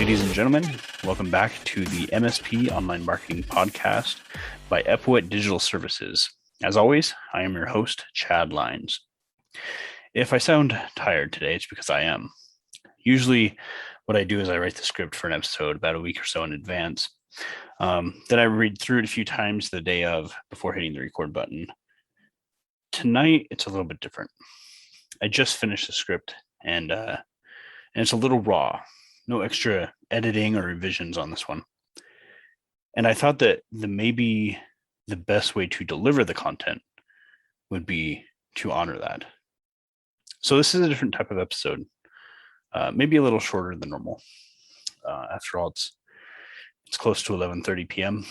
Ladies and gentlemen, welcome back to the MSP Online Marketing Podcast by Epwit Digital Services. As always, I am your host, Chad Lines. If I sound tired today, it's because I am. Usually what I do is I write the script for an episode about a week or so in advance. Then I read through it a few times the day of before hitting the record button. Tonight, it's a little bit different. I just finished the script and it's a little raw. No extra editing or revisions on this one. And I thought that maybe the best way to deliver the content would be to honor that. So this is a different type of episode, maybe a little shorter than normal. After all, it's close to 11:30 p.m.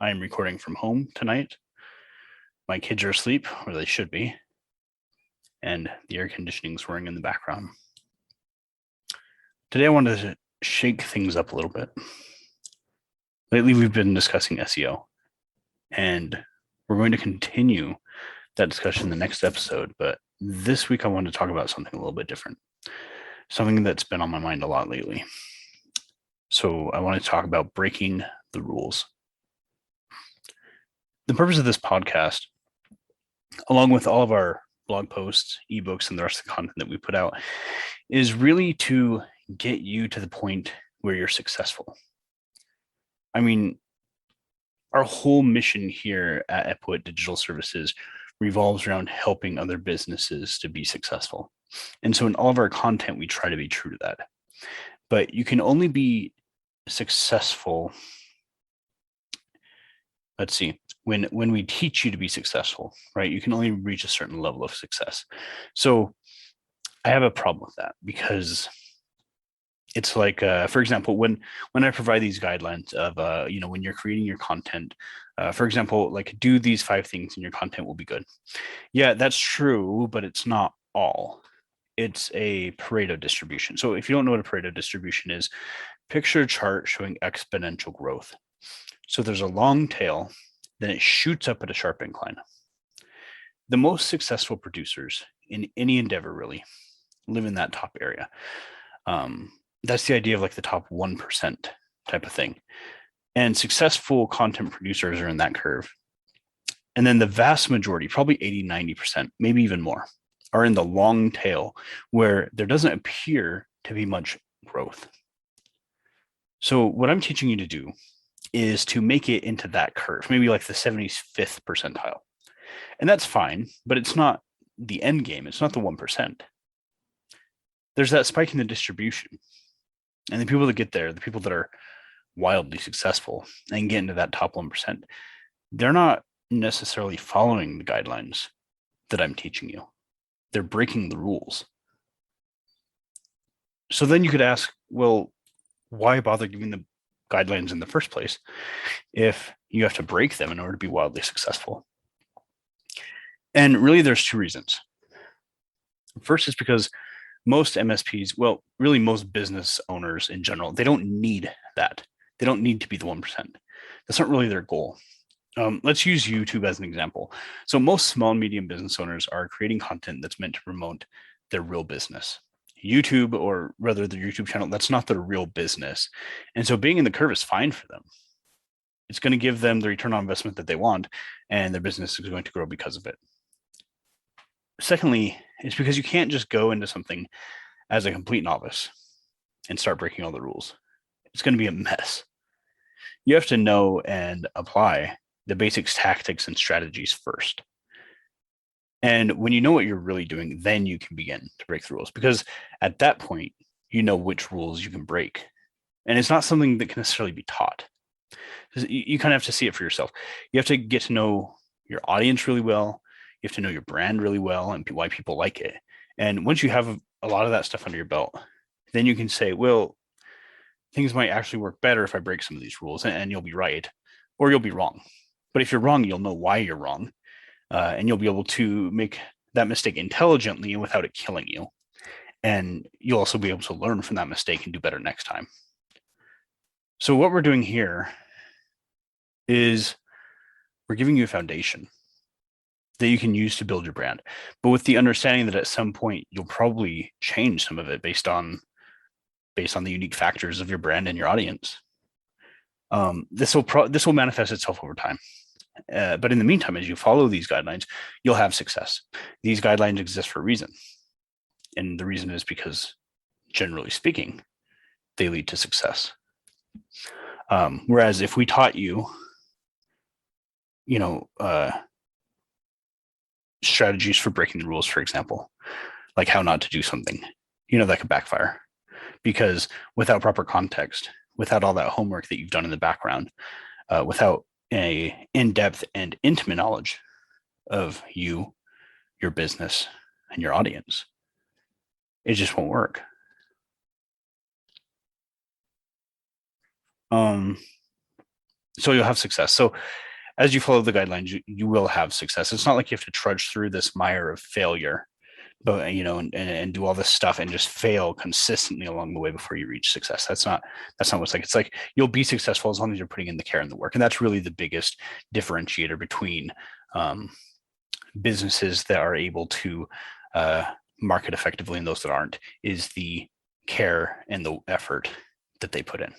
I am recording from home tonight. My kids are asleep, or they should be, and the air conditioning is whirring in the background. Today, I wanted to shake things up a little bit. Lately, we've been discussing SEO, and we're going to continue that discussion in the next episode. But this week, I wanted to talk about something a little bit different, something that's been on my mind a lot lately. So I want to talk about breaking the rules. The purpose of this podcast, along with all of our blog posts, ebooks, and the rest of the content that we put out, is really to get you to the point where you're successful. I mean, our whole mission here at Epwit Digital Services revolves around helping other businesses to be successful. And so in all of our content, we try to be true to that. But you can only be successful. Let's see, when we teach you to be successful, right? You can only reach a certain level of success. So I have a problem with that because it's like, for example, when I provide these guidelines of, when you're creating your content, for example, like do these 5 things and your content will be good. Yeah, that's true, but it's not all. It's a Pareto distribution. So if you don't know what a Pareto distribution is, picture a chart showing exponential growth. So there's a long tail, then it shoots up at a sharp incline. The most successful producers in any endeavor really live in that top area. That's the idea of like the top 1% type of thing. And successful content producers are in that curve. And then the vast majority, probably 80, 90%, maybe even more, are in the long tail where there doesn't appear to be much growth. So what I'm teaching you to do is to make it into that curve, maybe like the 75th percentile. And that's fine, but it's not the end game. It's not the 1%. There's that spike in the distribution. And the people that get there, the people that are wildly successful and get into that top 1%, they're not necessarily following the guidelines that I'm teaching you. They're breaking the rules. So then you could ask, well, why bother giving the guidelines in the first place if you have to break them in order to be wildly successful? And really, there's 2 reasons. First is because most MSPs, well, really most business owners in general, they don't need that. They don't need to be the 1%. That's not really their goal. Let's use YouTube as an example. So most small and medium business owners are creating content that's meant to promote their real business. YouTube, or rather their YouTube channel, that's not their real business. And so being in the curve is fine for them. It's going to give them the return on investment that they want, and their business is going to grow because of it. Secondly, it's because you can't just go into something as a complete novice and start breaking all the rules. It's going to be a mess. You have to know and apply the basics, tactics, and strategies first. And when you know what you're really doing, then you can begin to break the rules, because at that point, you know which rules you can break. And it's not something that can necessarily be taught. You kind of have to see it for yourself. You have to get to know your audience really well. You have to know your brand really well and why people like it. And once you have a lot of that stuff under your belt, then you can say, well, things might actually work better if I break some of these rules, and you'll be right, or you'll be wrong. But if you're wrong, you'll know why you're wrong. And you'll be able to make that mistake intelligently and without it killing you. And you'll also be able to learn from that mistake and do better next time. So what we're doing here is we're giving you a foundation that you can use to build your brand, but with the understanding that at some point you'll probably change some of it based on based on the unique factors of your brand and your audience. This will manifest itself over time. But in the meantime, as you follow these guidelines, you'll have success. These guidelines exist for a reason. And the reason is because, generally speaking, they lead to success. Whereas if we taught you, strategies for breaking the rules, for example, like how not to do something, that could backfire, because without proper context, without all that homework that you've done in the background, without a in-depth and intimate knowledge of you, your business, and your audience, it just won't work. So you'll have success. So as you follow the guidelines, you will have success. It's not like you have to trudge through this mire of failure, but and do all this stuff and just fail consistently along the way before you reach success. That's not what it's like. It's like you'll be successful as long as you're putting in the care and the work. And that's really the biggest differentiator between businesses that are able to market effectively and those that aren't, is the care and the effort that they put in.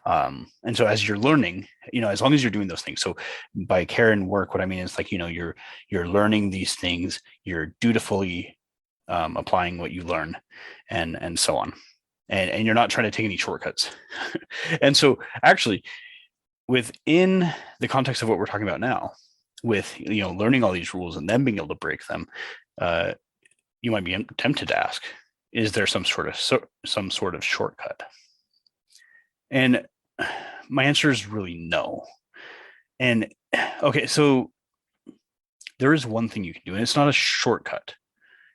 And so as you're learning, as long as you're doing those things, so by care and work, what I mean is like, you're learning these things, you're dutifully applying what you learn, and so on. And you're not trying to take any shortcuts. And so actually, within the context of what we're talking about now, with, learning all these rules and then being able to break them, you might be tempted to ask, is there some sort of shortcut? And my answer is really no. And okay, so there is one thing you can do, and it's not a shortcut.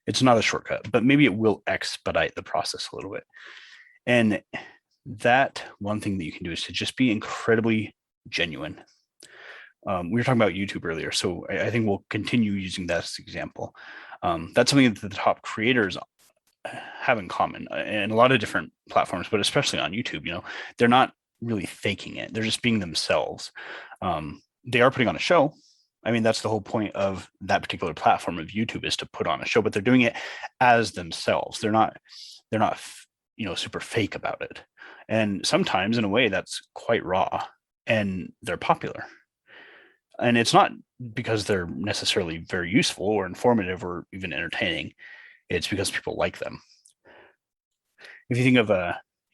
It's not a shortcut, but maybe it will expedite the process a little bit. And that one thing that you can do is to just be incredibly genuine. We were talking about YouTube earlier, so I think we'll continue using that as an example. That's something that the top creators have in common in a lot of different platforms, but especially on YouTube. They're not really faking it. They're just being themselves. They are putting on a show. I mean, that's the whole point of that particular platform of YouTube, is to put on a show, but they're doing it as themselves. They're not, super fake about it. And sometimes in a way that's quite raw, and they're popular. And it's not because they're necessarily very useful or informative or even entertaining. It's because people like them. If you think of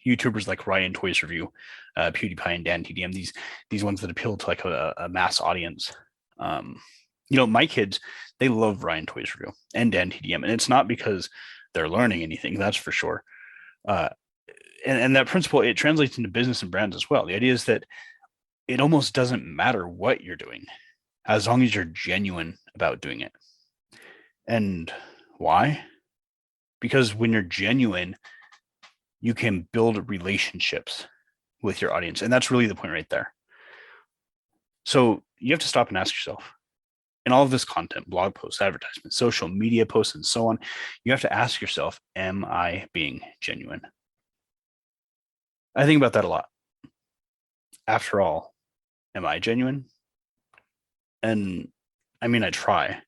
YouTubers like Ryan Toys Review, PewDiePie, and Dan TDM, these ones that appeal to like a mass audience. My kids, they love Ryan Toys Review and Dan TDM, and it's not because they're learning anything, that's for sure. And that principle, it translates into business and brands as well. The idea is that it almost doesn't matter what you're doing, as long as you're genuine about doing it. And why? Because when you're genuine, you can build relationships with your audience. And that's really the point right there. So you have to stop and ask yourself, in all of this content, blog posts, advertisements, social media posts, and so on, you have to ask yourself, am I being genuine? I think about that a lot. After all, am I genuine? And I mean, I try.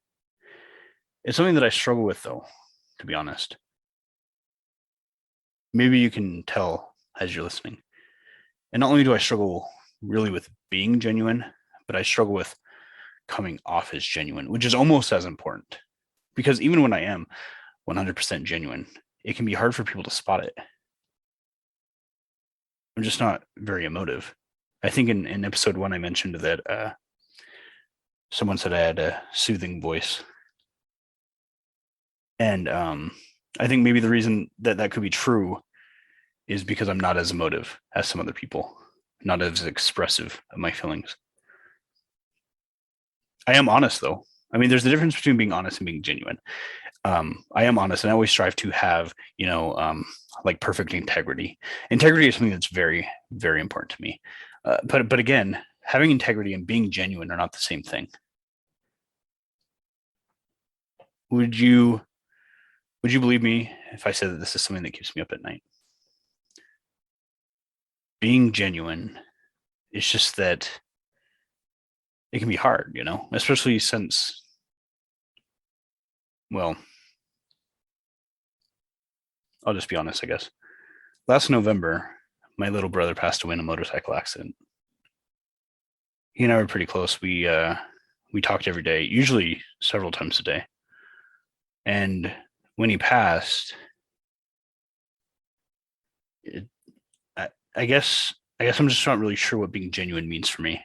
It's something that I struggle with, though, to be honest. Maybe you can tell as you're listening. And not only do I struggle really with being genuine, but I struggle with coming off as genuine, which is almost as important. Because even when I am 100% genuine, it can be hard for people to spot it. I'm just not very emotive. I think in episode 1, I mentioned that someone said I had a soothing voice. And I think maybe the reason that could be true is because I'm not as emotive as some other people, not as expressive of my feelings. I am honest, though. I mean, there's a difference between being honest and being genuine. I am honest, and I always strive to have, like perfect integrity. Integrity is something that's very, very important to me. But again, having integrity and being genuine are not the same thing. Would you believe me if I said that this is something that keeps me up at night? Being genuine is just that it can be hard, especially since, well, I'll just be honest, I guess. last November, my little brother passed away in a motorcycle accident. He and I were pretty close. We talked every day, usually several times a day. And when he passed, it, I guess I'm just not really sure what being genuine means for me.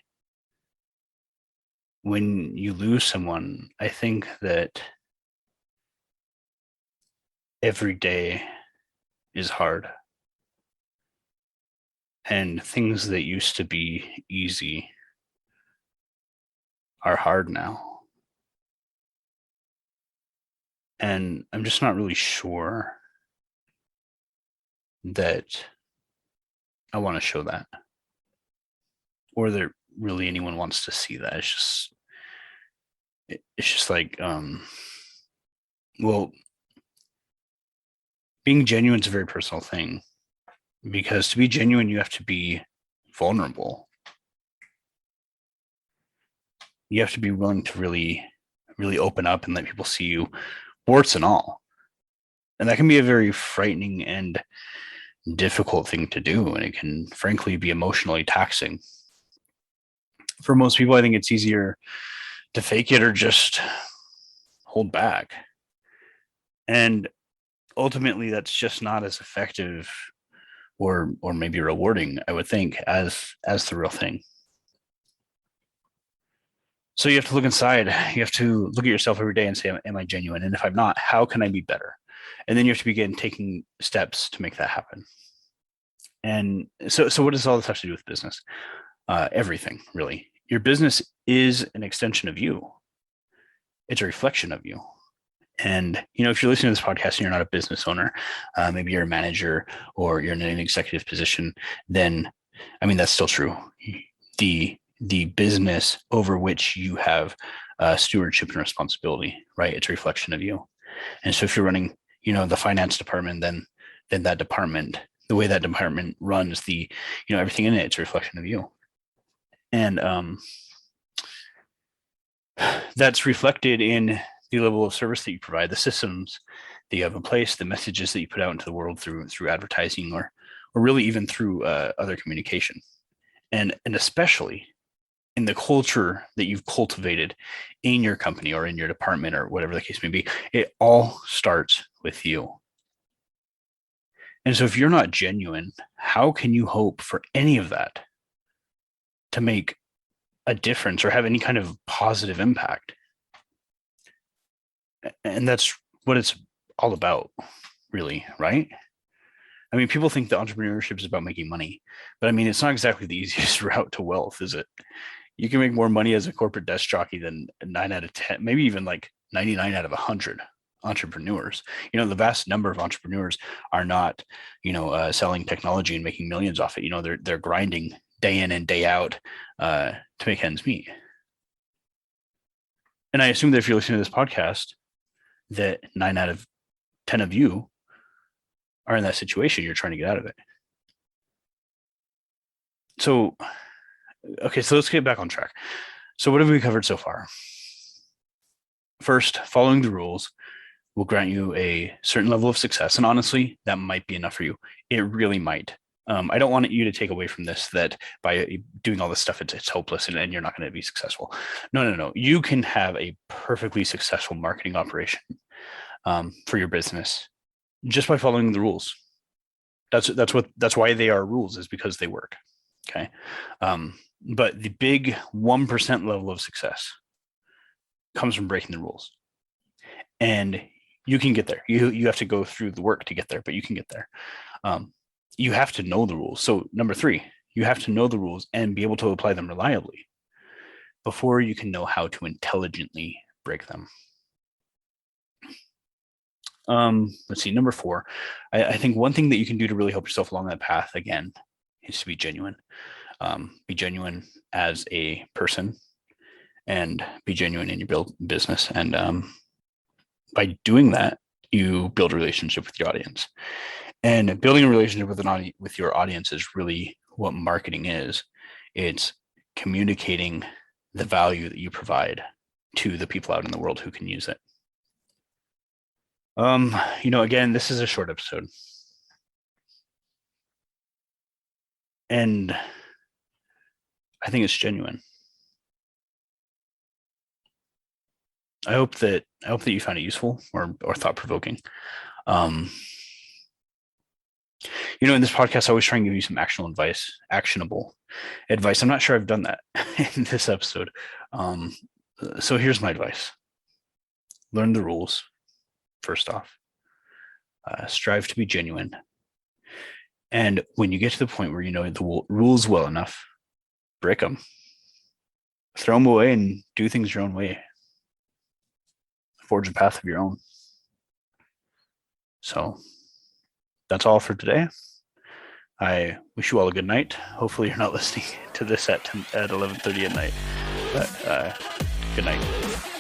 When you lose someone, I think that every day is hard, and things that used to be easy are hard now. And I'm just not really sure that I want to show that, or that really anyone wants to see that. It's just like, well, being genuine is a very personal thing, because to be genuine, you have to be vulnerable. You have to be willing to really, really open up and let people see you, warts and all. And that can be a very frightening and difficult thing to do. And it can, frankly, be emotionally taxing. For most people, I think it's easier to fake it or just hold back. And ultimately, that's just not as effective or maybe rewarding, I would think, as the real thing. So you have to look inside. You have to look at yourself every day and say, am I genuine? And if I'm not, how can I be better? And then you have to begin taking steps to make that happen. And so what does all this have to do with business? Everything, really. Your business is an extension of you. It's a reflection of you. And, if you're listening to this podcast and you're not a business owner, maybe you're a manager or you're in an executive position, then, that's still true. The business over which you have stewardship and responsibility, right? It's a reflection of you. And so if you're running, the finance department, then that department, the way that department runs, everything in it, it's a reflection of you. And that's reflected in the level of service that you provide, the systems that you have in place, the messages that you put out into the world through advertising, or really even through other communication, and especially in the culture that you've cultivated in your company or in your department or whatever the case may be. It all starts with you. And so if you're not genuine, how can you hope for any of that to make a difference or have any kind of positive impact? And that's what it's all about, really, right? People think that entrepreneurship is about making money, but it's not exactly the easiest route to wealth, is it? You can make more money as a corporate desk jockey than 9 out of 10, maybe even like 99 out of 100 entrepreneurs. The vast number of entrepreneurs are not, selling technology and making millions off it. They're grinding day in and day out to make ends meet. And I assume that if you're listening to this podcast, that 9 out of 10 of you are in that situation. You're trying to get out of it. So, okay, so let's get back on track. So what have we covered so far? First, following the rules will grant you a certain level of success. And honestly, that might be enough for you. It really might. I don't want you to take away from this that by doing all this stuff, it's hopeless and you're not going to be successful. No. You can have a perfectly successful marketing operation for your business just by following the rules. That's why they are rules, is because they work. Okay. But the big 1% level of success comes from breaking the rules. And you can get there. You have to go through the work to get there, but you can get there. You have to know the rules. So number 3, you have to know the rules and be able to apply them reliably before you can know how to intelligently break them. Let's see, number 4. I think one thing that you can do to really help yourself along that path, again, is to be genuine. Be genuine as a person and be genuine in your business. And by doing that, you build a relationship with your audience. And building a relationship with your audience is really what marketing is. It's communicating the value that you provide to the people out in the world who can use it. Again, this is a short episode. And I think it's genuine. I hope that you found it useful or thought provoking. In this podcast, I always try and give you some actionable advice. I'm not sure I've done that in this episode. So here's my advice: learn the rules. First off, strive to be genuine. And when you get to the point where you know the rules well enough, break them, throw them away, and do things your own way. Forge a path of your own. So that's all for today. I wish you all a good night. Hopefully you're not listening to this at 11:30 at night. But good night.